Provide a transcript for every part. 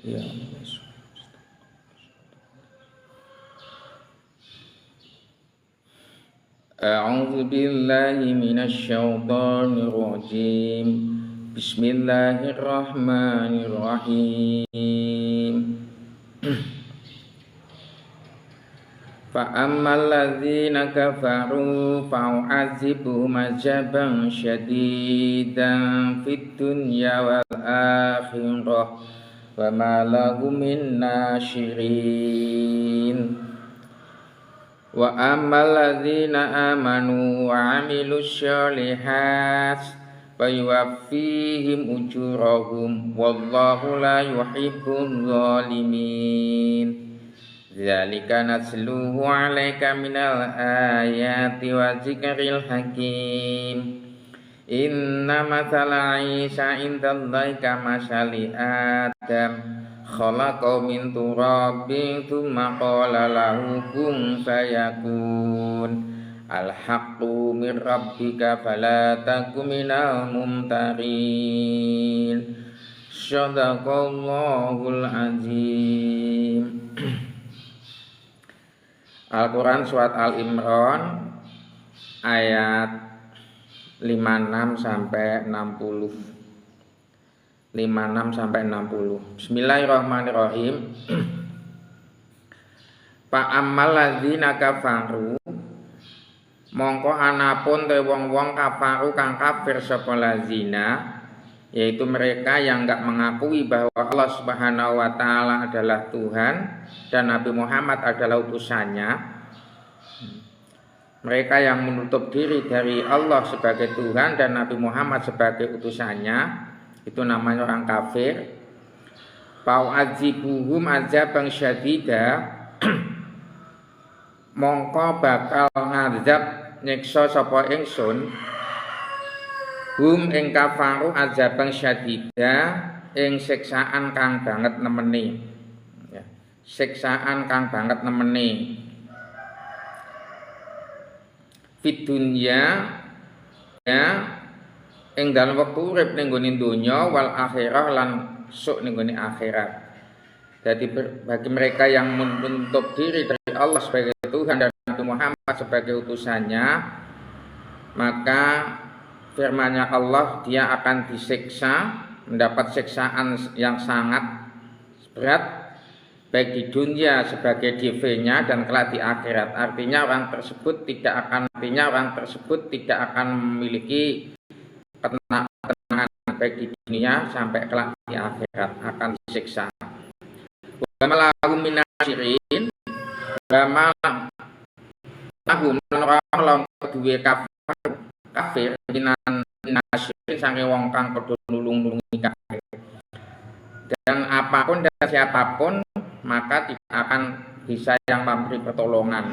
Ya. A'udzu billahi minasy syaithanir rajim. Bismillahirrahmanirrahim. Fa ammal ladzina kafaru fa'u'adzibuhum 'adzaban syadidan fid dunya wal akhirah wa ma lahum min nasyirin. Wa ammal ladzina amanu wa 'amilus sholihat fayuwaffihim ujurahum wallahu la yuhibbul zalimin. Dzalika natsluhu 'alaika minal ayati wa dzikril hakim. Inna matsala Isa indallahi kamatsali Adam khalaqahu min turabin tsumma qala lahu kun fayakun. Al-haqqu min rabbika fala takun minal mumtarin. Shadaqallahul azim. Al-Quran Surat Al-Imran ayat 56 sampai 60. Bismillahirrahmanirrahim. Fa ammal ladzina kafaru mongko anapun te wong-wong kafaru kang kafir sapa lazina, yaitu mereka yang enggak mengakui bahwa Allah Subhanahu wa taala adalah Tuhan dan Nabi Muhammad adalah utusannya. Mereka yang menutup diri dari Allah sebagai Tuhan dan Nabi Muhammad sebagai utusannya, itu namanya orang kafir. Fa'u'adzibuhum 'adzaban syadida mongko bakal ngadzab nyiksa sapa ingsun hum ing kafaru 'adzaban syadida ing siksaan kang banget nemeni. Siksaan kang banget nemeni fid dunya ya ing dalem wektu urip ning nggone donya wal akhirah lan sok ning nggone akhirat. Jadi bagi mereka yang menutup diri dari Allah sebagai Tuhan dan Nabi Muhammad sebagai utusannya, maka firman-Nya Allah, dia akan disiksa, mendapat siksaan yang sangat berat baik di dunia sebagai DV-nya dan kelak di akhirat. Artinya orang tersebut tidak akan memiliki ketenangan baik di dunia sampai kelak di akhirat, akan disiksa. Wa malahum minasyirin wa malahum lan kedue kafir minasyirin sange wong kang padha nulung-nulungi kafir. Dan apapun dan siapapun maka tidak akan bisa yang memberi pertolongan.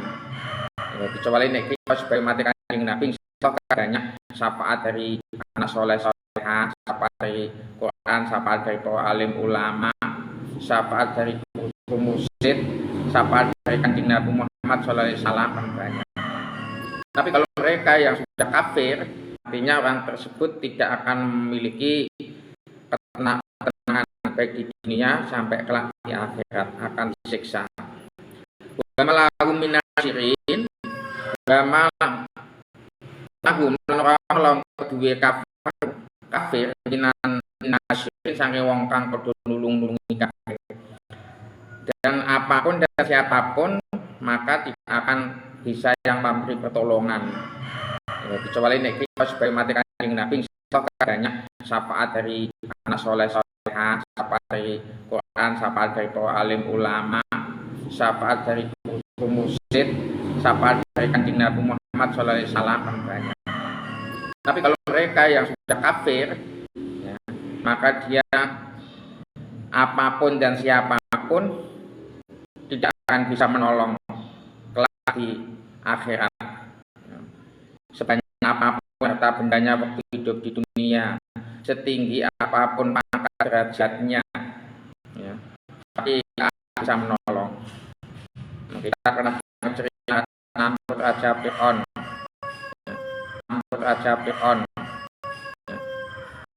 Kecuali nek kita sebagai mati kanjeng Nabi banyak syafaat dari anak soleh solehah, syafaat dari Quran, syafaat dari para alim ulama, syafaat dari guru mursyid, syafaat dari kanjeng Nabi Muhammad SAW banyak. Tapi kalau mereka yang sudah kafir, artinya orang tersebut tidak akan memiliki ketenangan baik di dunia sampai kelak di akhirat, akan disiksa. Wa malahum minasyirin wa malahum lan kedue kafir minasyirin sange wong kang padha nulung-nulungi kafir. Dan apapun dan siapapun maka tidak akan bisa yang memberi pertolongan. Kecuali nek kita sebagai mati kanjeng Nabi banyak syafaat dari anak soleh syafaat dari Quran, syafaat dari para alim ulama, syafaat dari guru mursyid, syafaat dari kanjeng Nabi Muhammad SAW banyak. Tapi kalau mereka yang sudah kafir, ya, maka dia apapun dan siapapun tidak akan bisa menolong kelak di akhirat. Sebanyak apapun harta bendanya waktu hidup di dunia, setinggi apapun pangkat derajatnya, ya, tapi tidak bisa menolong. Kita pernah cerita Namrud Raja Fir'aun,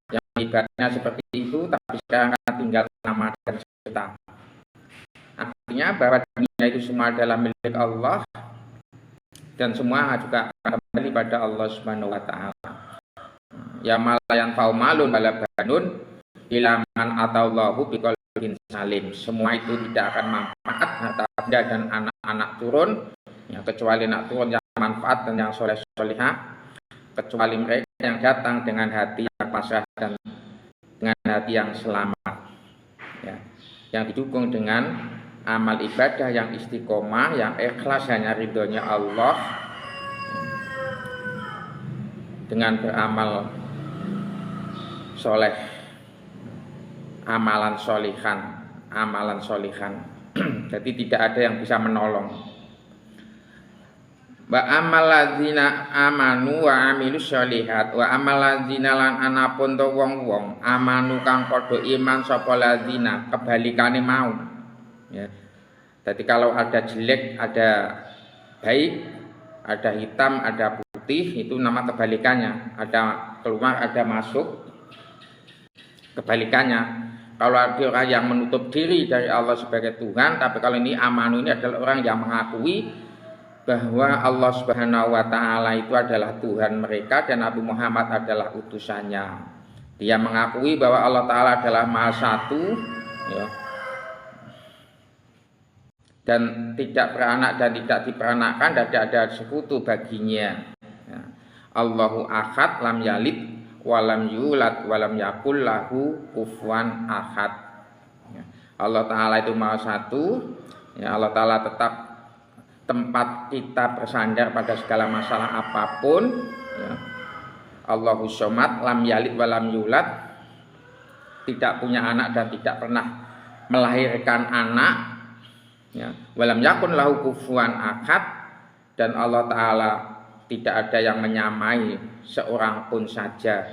yang ibaratnya seperti itu, tapi sekarang tinggal nama dan cerita. intinya bahwa dunia itu semua adalah milik Allah dan semua juga kembali pada Allah Subhanahu wa taala. Ya malayan faumalun wala banun ila man atallahu biqalbin salim. Semua itu tidak akan manfaat harta benda dan anak-anak turun, ya, kecuali anak turun yang manfaat dan yang soleh-solehah, kecuali mereka yang datang dengan hati yang pasrah dan dengan hati yang selamat, ya, yang didukung dengan amal ibadah yang istiqomah, yang ikhlas hanya ridhonya Allah, dengan beramal soleh, amalan solihan. Jadi tidak ada yang bisa menolong. Wa amal ladzina amanu wa amilus sholihat wa amal ladzina lan anapun to wong-wong amanu kang padha iman sapa ladzina, kebalikane mau, ya. Jadi kalau ada jelek, ada baik, ada hitam, ada putih, itu nama kebalikannya. Ada keluar, ada masuk, kebalikannya. Kalau ada orang yang menutup diri dari Allah sebagai Tuhan, tapi kalau ini amanu ini adalah orang yang mengakui bahwa Allah Subhanahu wa taala itu adalah Tuhan mereka dan Nabi Muhammad adalah utusannya. Dia mengakui bahwa Allah taala adalah Maha Satu, ya, dan tidak beranak dan tidak diperanakkan, dan tidak ada sekutu baginya, ya. Allahu ahad lam yalid walam yulad walam yakul lahu kufuwan ahad, ya. Allah taala itu Maha Satu, ya. Allah taala tetap tempat kita bersandar pada segala masalah apapun, ya. Allahu somad lam yalid walam yulad, tidak punya anak dan tidak pernah melahirkan anak, ya. Walam yakun lahu kufuwan ahad, dan Allah taala tidak ada yang menyamai seorang pun saja.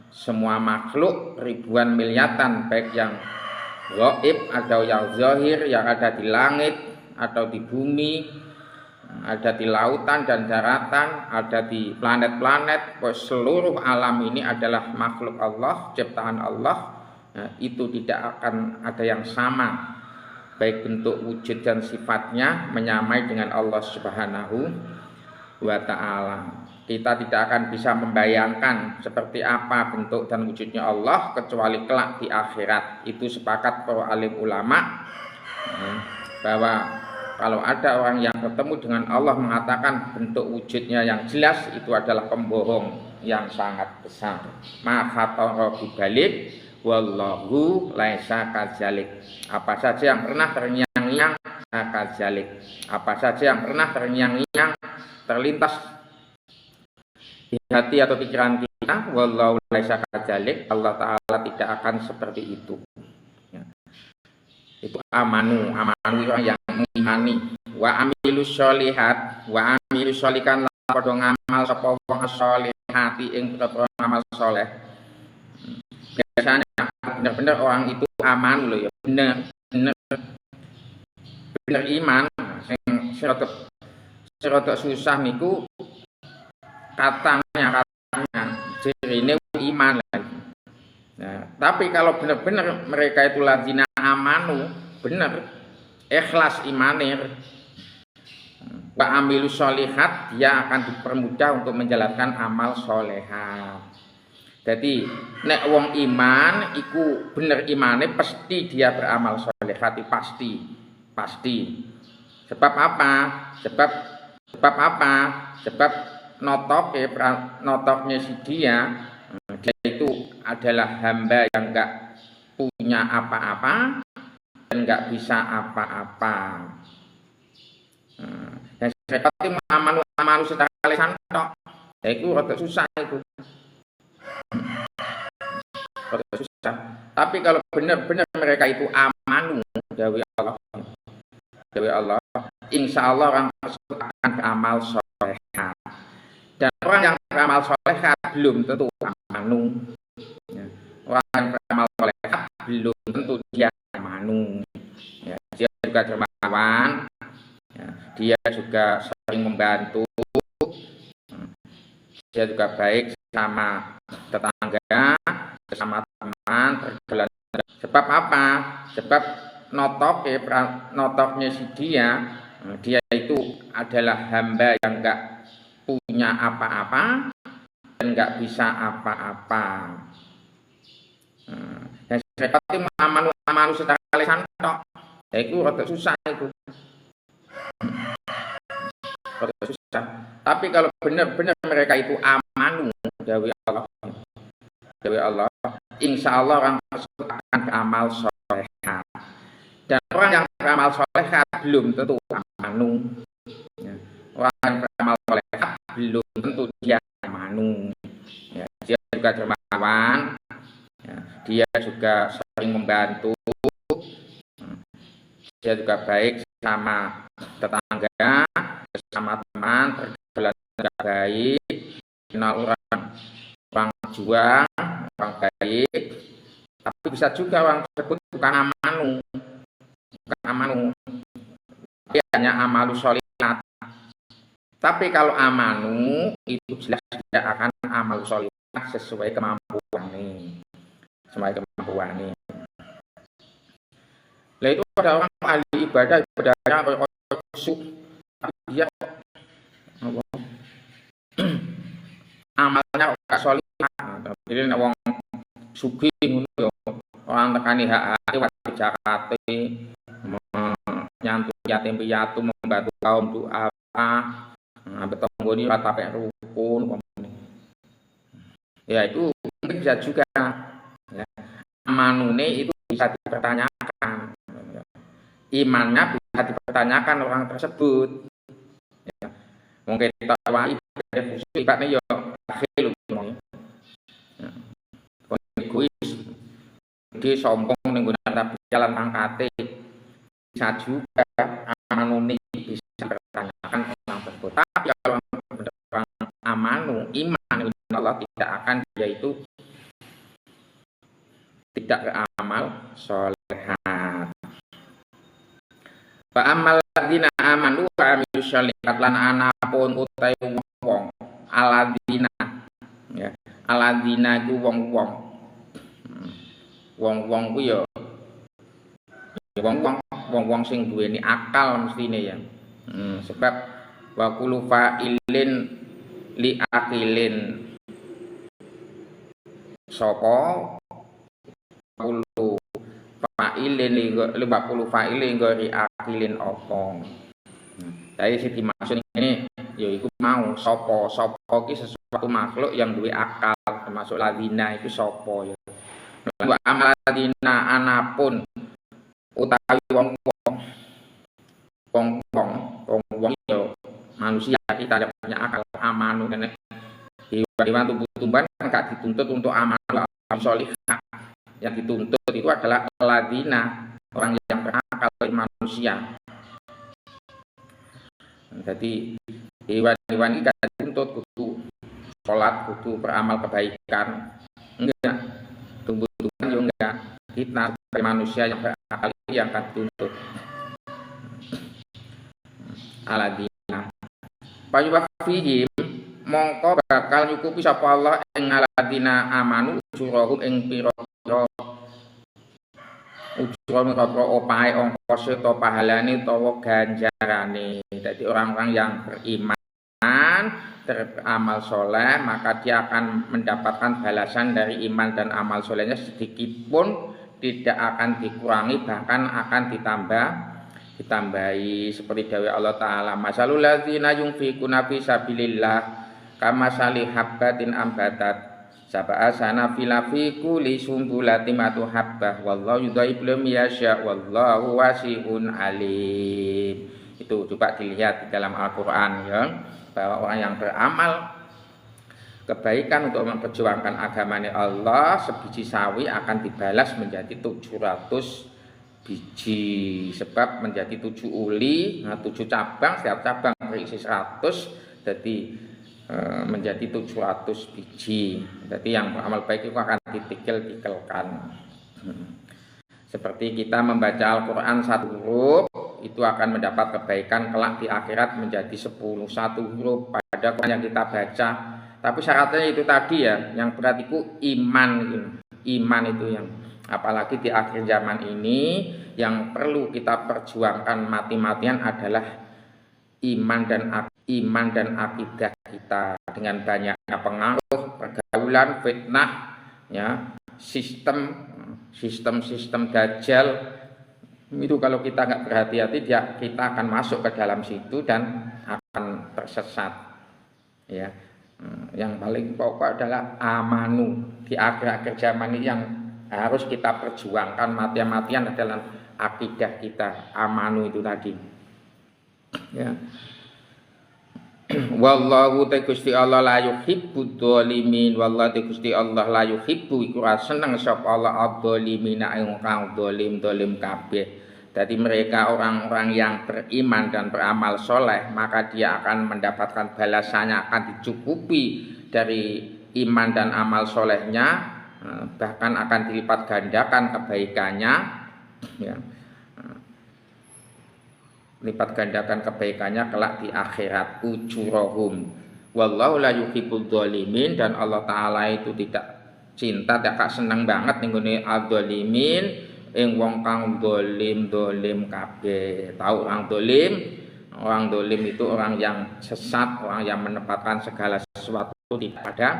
Semua makhluk ribuan miliatan, baik yang gaib atau yang zahir, yang ada di langit atau di bumi, ada di lautan dan daratan, ada di planet-planet, seluruh alam ini adalah makhluk Allah, ciptaan Allah. Nah, itu tidak akan ada yang sama, baik bentuk, wujud dan sifatnya menyamai dengan Allah Subhanahu wa taala. Kita tidak akan bisa membayangkan seperti apa bentuk dan wujudnya Allah kecuali kelak di akhirat. Itu sepakat para alim ulama, bahwa kalau ada orang yang bertemu dengan Allah mengatakan bentuk wujudnya yang jelas, itu adalah pembohong yang sangat besar. Maka balik wallahu laisa kadzalik. Apa saja yang pernah terngiang-ngiang kadzalik. Apa saja yang pernah terngiang-ngiang terlintas di hati atau pikiran kita, wallahu laisa kadzalik, Allah taala tidak akan seperti itu. Itu amanu orang yang mengimani. Wa amilus sholihat, wa amilus sholikan padha ngamal sapa wong sholihati ing pira-pira ngamal saleh. Biasanya benar-benar orang itu aman loh, ya, bener iman. Sing rada susah niku katanya jirine iman lagi. Nah, tapi kalau benar-benar mereka itu ladzina amanu, benar ikhlas imanir, wa amilus sholihat, dia akan dipermudah untuk menjalankan amal solehat. Jadi nek wong iman iku bener imane, pasti dia beramal solehat, pasti. Sebab apa? Sebab notoknya si dia itu adalah hamba yang enggak punya apa-apa dan enggak bisa apa-apa. Dan seperti amalu secara lisan tok, itu rada susah itu. Rada susah. Tapi kalau benar-benar mereka itu amanu dari Allah, insya Allah orang tersebut akan beramal solehat. Dan orang yang beramal solehat belum tentu amanu. Orang yang beramal solehat belum tentu dia amanu. Ya, dia juga dermawan, ya, dia juga sering membantu, dia juga baik sama tetangga, sama teman, berjalan. Sebab apa? Sebab notoknya si dia itu adalah hamba yang enggak punya apa-apa dan enggak bisa apa-apa. Dan seperti amalu secara lisan tok, ya itu rada susah itu. Rada susah. Tapi kalau benar-benar mereka itu amanu dari Allah, insya Allah orang tersebut akan beramal solehat. Dan orang yang beramal solehat belum tentu amanu. Ya. Orang yang beramal solehat belum tentu dia amanu. Ya, dia juga dermawan. Ya, dia juga sering membantu. Dia juga baik sama tetangga, sama teman, berjalan baik, kenal orang juang, orang baik. Tapi bisa juga orang tersebut bukan amanu, tapi hanya amalu sholihat. Tapi kalau amanu itu jelas tidak akan amal sholihat sesuai kemampuan nih, Lah itu ada orang ahli ibadahnya khusyuk, tapi dia amalnya gak sholihat. Jadi nek wong sugih ngono ya orang tekani hak waktu Jakarta nyantu yatim piatu membantu kaum duafa betonggoni rata pek rukun ya itu bisa juga ya. Amanune itu bisa dipertanyakan, imannya bisa dipertanyakan orang tersebut ya. Mungkin kita wai ibaratnya ya akhir egois dia sombong menggunakan jalan pangkate bisa juga amanu bisa dipertanyakan orang tersebut. Tapi kalau orang amanu iman Allah tidak akan dia itu tidak beramal sholehat. Fa amal ladzina amanu wa amilus sholihat lan anapun utai wong aladina ya aladina itu wong-wong ku ya wong-wong sing duweni akal mestine ya. Sebab wa kullu fa'ilin li akilin sapa kullu fa'ilin li kullu fa'ilin li akilin apa. Jadi sing dimaksud ini yaiku mau sapa iki sesuatu makhluk yang duwe akal, termasuk ladina itu sapa ya. Wa amaladina anapun utawi wong ya manusia kita tidak punya akal amanu nek hewan tumbuh-tumbuhan kan gak dituntut untuk amal sholihah. Yang dituntut itu adalah ladina orang yang berakal manusia. Jadi hewan-hewan ini gak dituntut kudu sholat, kudu beramal kebaikan, enggak. Tumbuh-tumbuhan juga enggak. Kita sebagai manusia yang berakal yang akan dituntut aladina payuwafihim mongko bakal nyukupi sapa Allah ing aladina amanu ujurahum ing pira-pira ujurahum opahe ongkose to pahalane utawa ganjarane. Jadi orang-orang yang beriman beramal soleh maka dia akan mendapatkan balasan dari iman dan amal solehnya sedikit pun tidak akan dikurangi, bahkan akan ditambahi seperti dawuh Allah taala masalul ladzina yunfiquna fi sabilillah kamasali habbatin ambatat sab'a sanafila fi kulli sumbulatin matu habbah wallahu yudhaifu liman yasha wallahu wasi'un alim. Itu coba dilihat di dalam Al-Qur'an ya, bahwa orang yang beramal kebaikan untuk memperjuangkan agamanya Allah sebiji sawi akan dibalas menjadi 700 biji, sebab menjadi 7 uli, 7 cabang, setiap cabang berisi 100, jadi menjadi 700 biji. Jadi yang beramal baik itu akan ditikil-tikilkan. Seperti kita membaca Al-Quran 1 huruf itu akan mendapat kebaikan kelak di akhirat menjadi 1 huruf pada Quran yang kita baca. Tapi syaratnya itu tadi ya, yang berat itu iman gitu. iman itu yang apalagi di akhir zaman ini yang perlu kita perjuangkan mati-matian adalah iman dan akidah kita dengan banyaknya pengaruh, pergaulan, fitnah, ya, sistem dajjal itu kalau kita nggak berhati-hati kita akan masuk ke dalam situ dan akan tersesat, ya. Yang paling pokok adalah amanu di akhir-akhir zaman ini yang harus kita perjuangkan mati-matian adalah akidah kita, amanu itu tadi, ya. Wallahu ta Gusti Allah la yuhibbud dzalimin, wallahu ta Gusti Allah la yuhibbu iku seneng sapa Allah adzalimin ing kang zalim kabeh. Jadi mereka orang-orang yang beriman dan beramal soleh, maka dia akan mendapatkan balasannya, akan dicukupi dari iman dan amal solehnya, bahkan akan dilipat gandakan kebaikannya, ya. Lipat gandakan kebaikannya kelak di akhirat, ujurahum. Wallahu la yuhibbul dzalimin, dan Allah Ta'ala itu tidak cinta, tidak senang banget ninggone adzalimin, ing wong kang dolim kabeh. Tahu orang dolim itu orang yang sesat, orang yang menempatkan segala sesuatu tidak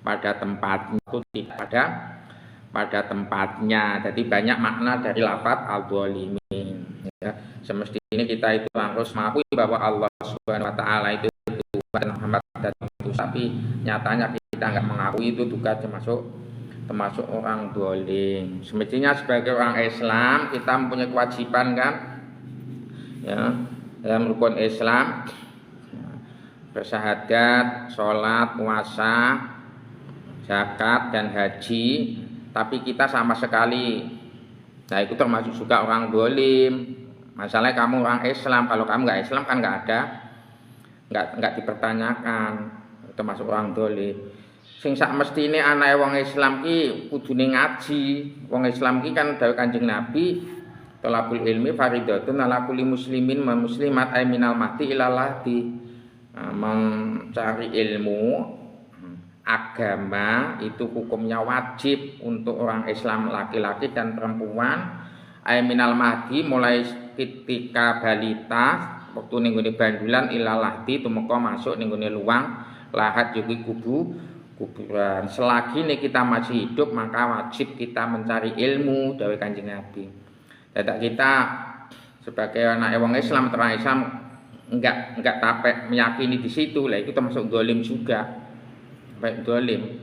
pada tempatnya. Jadi banyak makna dari lafaz al-dzalimin, ya. Semestinya kita itu harus mengakui bahwa Allah Subhanahu wa taala itu Tuhan, Muhammad dan itu, tapi nyatanya kita nggak mengakui itu juga termasuk orang dolim. Semestinya sebagai orang Islam kita mempunyai kewajiban, kan, ya, dalam rukun Islam, bersyahadat, sholat, puasa, zakat dan haji. Tapi kita sama sekali, nah itu termasuk juga orang dolim. Masalahnya kamu orang Islam, kalau kamu nggak Islam kan nggak dipertanyakan, termasuk orang dolim. Sing sak mestine anake wong Islam ki kudune ngaji. Wong Islam ki kan dawuh Kanjeng Nabi, talabul ilmi fardhatun ala kulli muslimin wa muslimat ay minal mahdi ilal lahdi. Mencari ilmu agama itu hukumnya wajib untuk orang Islam laki-laki dan perempuan, ay minal mahdi mulai ketika balita waktu ning gone bandulan ilal lahdi tumeka masuk ning gone luang lahat juga kuburan. Selagi ini kita masih hidup maka wajib kita mencari ilmu dawuh Kanjeng Nabi. Dadak kita sebagai anak wong Islam, terang Islam enggak tapek meyakini di situ, lah itu termasuk dolim juga. Baik dolim.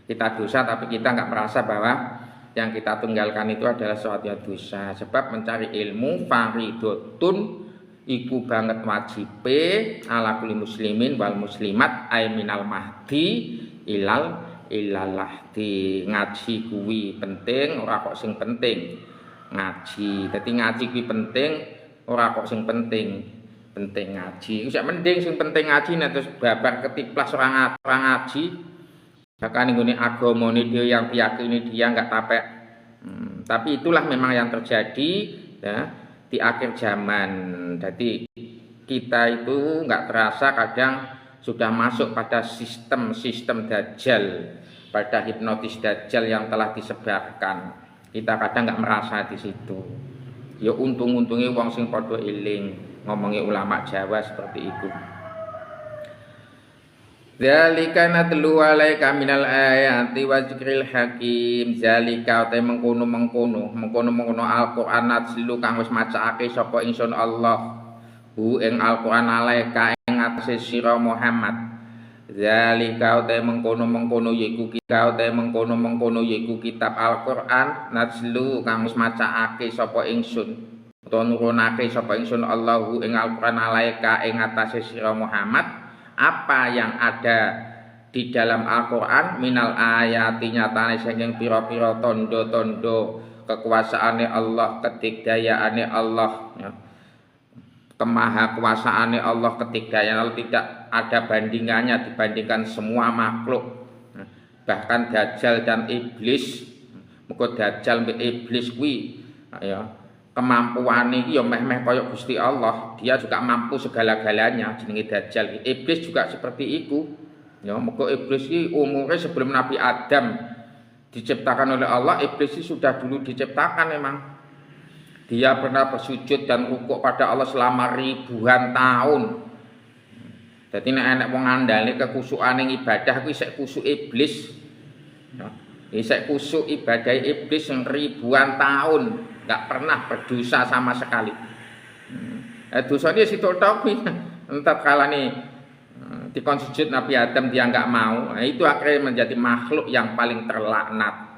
Kita dosa tapi kita enggak merasa bahwa yang kita tinggalkan itu adalah suatu dosa. Sebab mencari ilmu fardhatun iku banget wajibe ala kulli muslimin wal muslimat ay minal mahdi ilal lahdi. Ngaji kuwi penting, ora kok sing penting ngaji. Dadi ngaji kuwi penting, ora kok sing penting ngaji. Iku sak mending sing penting ngaji nek terus babar ketiplas orang ngaji. Bahkan nggone agamane dia yang diyakini dia enggak tapek. Tapi itulah memang yang terjadi, ya, di akhir zaman. Jadi kita itu nggak terasa kadang sudah masuk pada sistem dajjal, pada hipnotis dajjal yang telah disebarkan. Kita kadang nggak merasa di situ. Ya untung-untungnya wong sing padha eling, ngomongi ulama Jawa seperti itu. Zalika natlu alaika minal ayati wa zikril hakim. Zalika te mengkono Al-Qur'an natlu kang wis macake sapa ingsun Allah hu ing Al-Qur'an alaika ing atase sira Muhammad. Zalika te mengkono yaiku kitab Al-Qur'an natlu kang wis macake sapa ingsun utawa nurunake sapa ingsun Allah hu ing Al-Qur'an alaika ing atase sira Muhammad. Apa yang ada di dalam Al-Quran minal ayati nyatane saking pira-pira tondo-tondo kekuasaane Allah, kedigdayaane Allah, ya. Kemahakuasaane Allah, kedigdayaan Allah tidak ada bandingannya dibandingkan semua makhluk. Bahkan Dajjal dan iblis, muga Dajjal mbek iblis kuwi, ya, kemampuan ini ya meh-meh kaya Gusti Allah. Dia juga mampu segala-galanya jenenge Dajjal. Iblis juga seperti itu. Ya, muga iblis iki umure sebelum Nabi Adam diciptakan oleh Allah, iblis itu sudah dulu diciptakan memang. Dia pernah bersujud dan rukuk pada Allah selama ribuan tahun. Jadi nek enek wong ngandani kekhusyukan ing ibadah kuwi isih khusyuk iblis. Ya. Isih khusyuk ibadah iblis yang ribuan tahun, enggak pernah berdosa sama sekali. Dosa dia situ tok kuwi. Entar kalane dikon sujud Nabi Adam dia enggak mau. Nah, itu akhirnya menjadi makhluk yang paling terlaknat.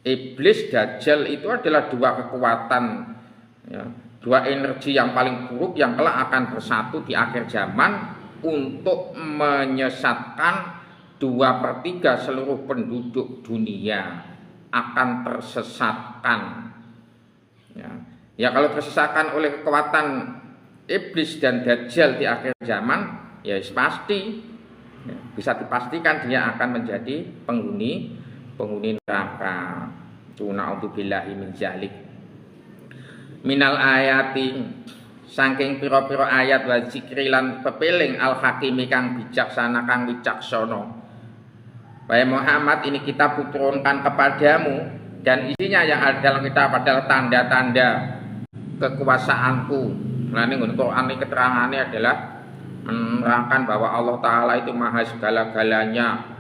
Iblis, Dajjal itu adalah dua kekuatan, ya, dua energi yang paling buruk yang kelak akan bersatu di akhir zaman untuk menyesatkan 2/3 seluruh penduduk dunia akan tersesatkan. Ya kalau tersesatkan oleh kekuatan iblis dan Dajjal di akhir zaman, ya pasti ya, bisa dipastikan dia akan menjadi penghuni neraka. Na'udzubillahi min dzalik. Minal ayati saking pira-pira ayat wa zikri lan pepeling al hakimi kang bijaksana kang wicaksana. Wahai Muhammad, ini kitab kuturunkan kepadamu dan isinya yang ada dalam kitab adalah tanda-tanda kekuasaanku. Nah ini Quran ini keterangannya adalah menerangkan bahwa Allah Ta'ala itu maha segala-galanya.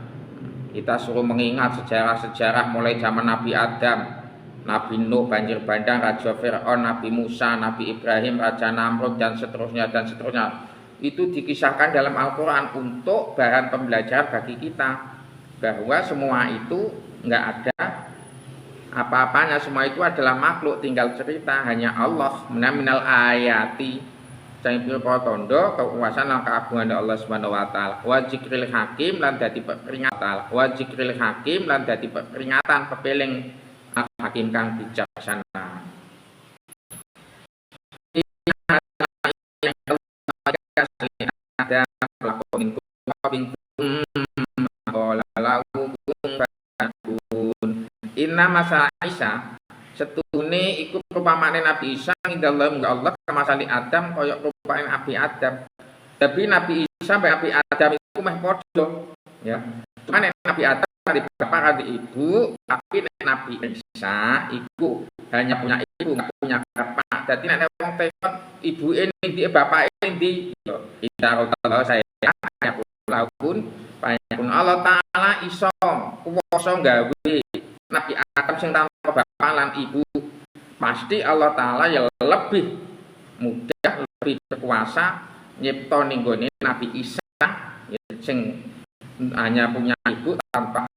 Kita suruh mengingat sejarah-sejarah mulai zaman Nabi Adam, Nabi Nuh, banjir bandang, Raja Fir'aun, Nabi Musa, Nabi Ibrahim, Raja Namrud, dan seterusnya dan seterusnya. Itu dikisahkan dalam Al-Quran untuk bahan pembelajaran bagi kita, bahwa semua itu enggak ada apa-apanya, semua itu adalah makhluk, tinggal cerita, hanya Allah. Minal ayati sing pira tondo kekuasaan lan keagungan Allah Subhanahu wa taala. Wa zikril hakim lan dadi peringatan. Wa zikril hakim lan dadi peringatan pepeling hakim kang bijaksana. Ada lakon inna masa Isa setune iku rupamane Nabi Isa indallah Allah kamasali Adam kaya rupane Nabi Adam. Tapi Nabi Isa sampai Nabi Adam itu meh padha ya. Cuman Nabi Adam di bapak kali ibu, tapi Nabi Isa iku hanya punya ibu, enggak punya bapak. Dadi nek wong tekon ibu ini di bapak ini di kita kalau saya hanya pun Allah Ta'ala iso kuwasa gawe Nabi Adam sing tanpa bapak lan ibu. Pasti Allah Ta'ala ya lebih mudah, lebih berkuasa nyipta ning gone Nabi Isa sing hanya punya ibu tanpa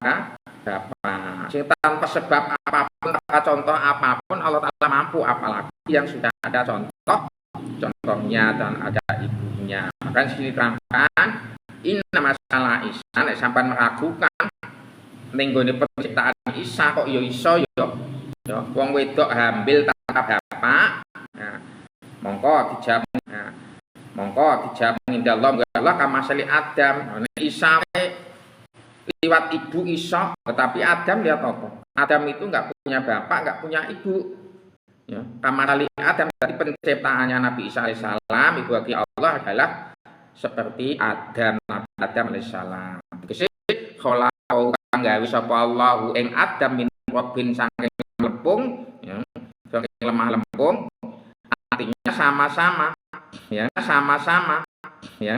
bapak, sing tanpa sebab apapun, tanpa contoh apapun Allah Ta'ala mampu, apalagi yang sudah ada contohnya dan ada ibunya. Maka sini terangkan inna masalah Isa nek sampean meragukan ning gone penciptaan Isa kok ya iso ya wong wedok hamil tanpa bapak. Nah, mongko dijawab indallah Allah kamasali Adam. Nek Isa liwat ibu iso, tetapi Adam lihat apa? Adam itu enggak punya bapak, enggak punya ibu. Ya, kamasali Adam dari penciptaannya Nabi Isa alaihissalam itu bagi Allah adalah seperti Adam, Nabi Adam alaihissalam. Tegese kholaqau kang gawe sapa Allahu ing Adam min robin saking lempung, ya, saking lemah lempung. Artinya sama-sama, ya, ya.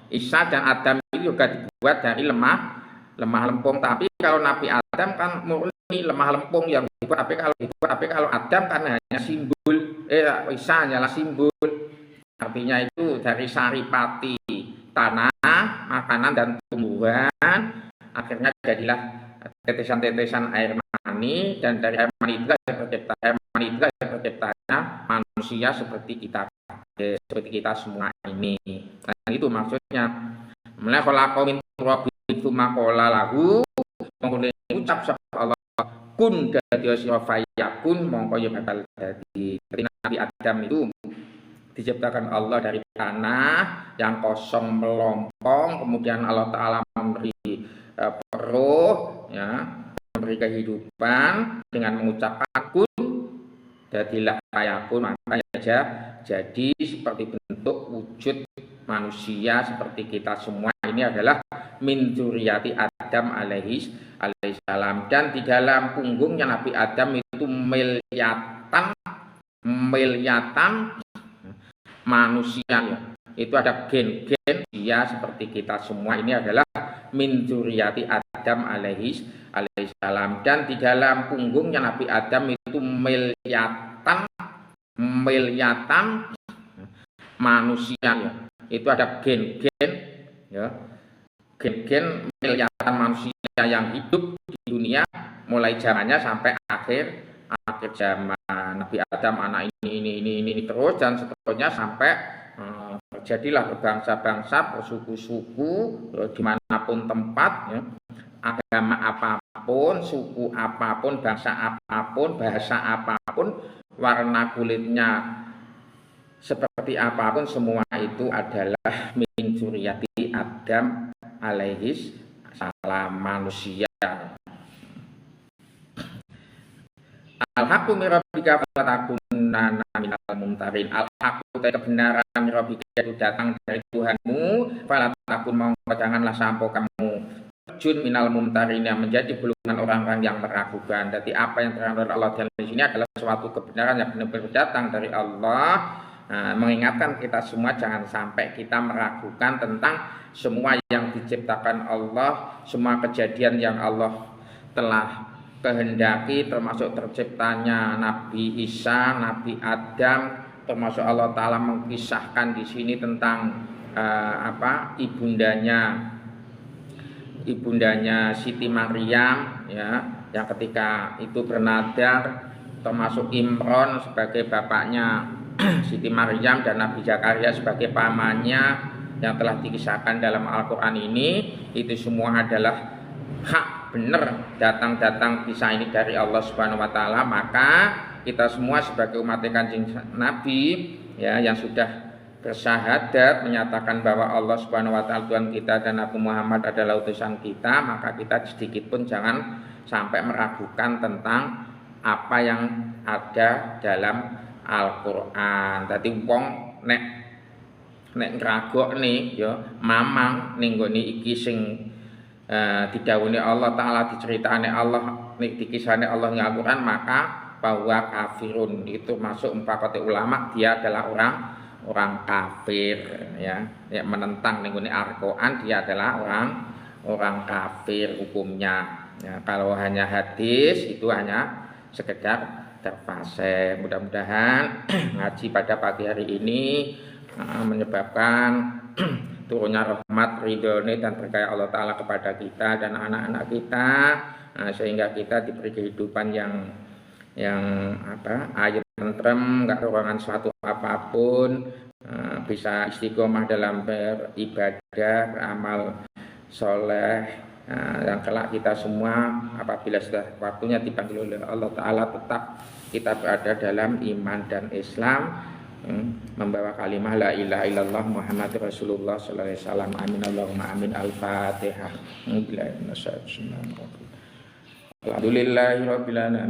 Isa dan Adam itu juga dibuat dari lemah lempung. Tapi kalau Nabi Adam kan murni lemah lempung yang dibuat. Tapi kalau Adam kan hanya simbol, Isa hanyalah simbol. Artinya itu dari saripati tanah, makanan dan tumbuhan, akhirnya jadilah tetesan-tetesan air mani, dan dari air mani itulah yang terciptanya manusia seperti kita semua ini. Nah, itu maksudnya. Mulai kalau min turabi itu makola lagu, menggunakan ucap sapa Allah kun dadi sira fayakun, mongko ya bakal dadi. Nabi Adam itu diciptakan Allah dari tanah yang kosong melompong, kemudian Allah Ta'ala memberi roh, ya, memberi kehidupan dengan mengucapkan kun, jadilah fayakun, makanya jadi seperti bentuk wujud manusia seperti kita semua ini adalah min dzurriyyati Adam alaihi salam, dan di dalam punggungnya Nabi Adam itu miliatan manusia, itu ada gen-gen dia seperti kita semua. Ini adalah min dzurriyyati Adam alaihi salam, dan di dalam punggungnya Nabi Adam itu miliatan manusia, itu ada gen-gen gen-gen miliatan manusia yang hidup di dunia mulai zamannya sampai akhir zaman Nabi Adam, anak ini terus dan seterusnya sampai terjadilah berbangsa-bangsa, bersuku-suku dimanapun tempat, agama apapun, suku apapun, bangsa apapun, bahasa apapun, warna kulitnya seperti apapun, semua itu adalah min dzurriyyati Adam alaihi salam, manusia. Al-haqqu min rabbika fala takunanna minal mumtarin. Al-haqqu kebenaran min rabbika itu datang dari Tuhanmu, fala takun janganlah sampai kamu terjun minal mumtarin, yang menjadi golongan orang-orang yang meragukan. Jadi apa yang terang dari Allah di sini adalah suatu kebenaran yang benar-benar datang dari Allah. Mengingatkan kita semua jangan sampai kita meragukan tentang semua yang diciptakan Allah, semua kejadian yang Allah telah kehendaki, termasuk terciptanya Nabi Isa, Nabi Adam, termasuk Allah Ta'ala mengisahkan di sini tentang ibundanya Siti Maryam, ya, yang ketika itu bernadar, termasuk Imron sebagai bapaknya Siti Maryam dan Nabi Zakaria sebagai pamannya yang telah dikisahkan dalam Al-Quran ini. Itu semua adalah hak, benar, datang kisah ini dari Allah Subhanahu wa Ta'ala. Maka kita semua sebagai umat Kanjeng Nabi, ya, yang sudah bersyahadat menyatakan bahwa Allah Subhanahu wa Ta'ala Tuhan kita dan Nabi Muhammad adalah utusan kita, maka kita sedikit pun jangan sampai meragukan tentang apa yang ada dalam Al-Quran. Tadi wong nek ngragok nih, ya, mamang ning nggone iki sing didhawuhi Allah Ta'ala, diceritane Allah, dikisahane Allah ing Al-Quran, maka bahwa kafirun itu masuk empat ulama, dia adalah orang kafir, ya menentang ning nggone Al-Quran, dia adalah orang kafir hukumnya, ya. Kalau hanya hadis itu hanya sekedar terfase. Mudah-mudahan ngaji pada pagi hari ini menyebabkan turunnya rahmat, ridhone dan berkah Allah Ta'ala kepada kita dan anak-anak kita, sehingga kita diberi kehidupan yang ayat tentrem, nggak kekurangan suatu apapun, bisa istiqomah dalam beribadah, beramal soleh, yang kelak kita semua apabila sudah waktunya dipanggil oleh Allah Ta'ala tetap kita berada dalam iman dan Islam, membawa kalimah la ilaha illallah Muhammad Rasulullah sallallahu alaihi wasallam. Amin Allahumma amin. Al-Fatihah. Alhamdulillahirabbil alamin.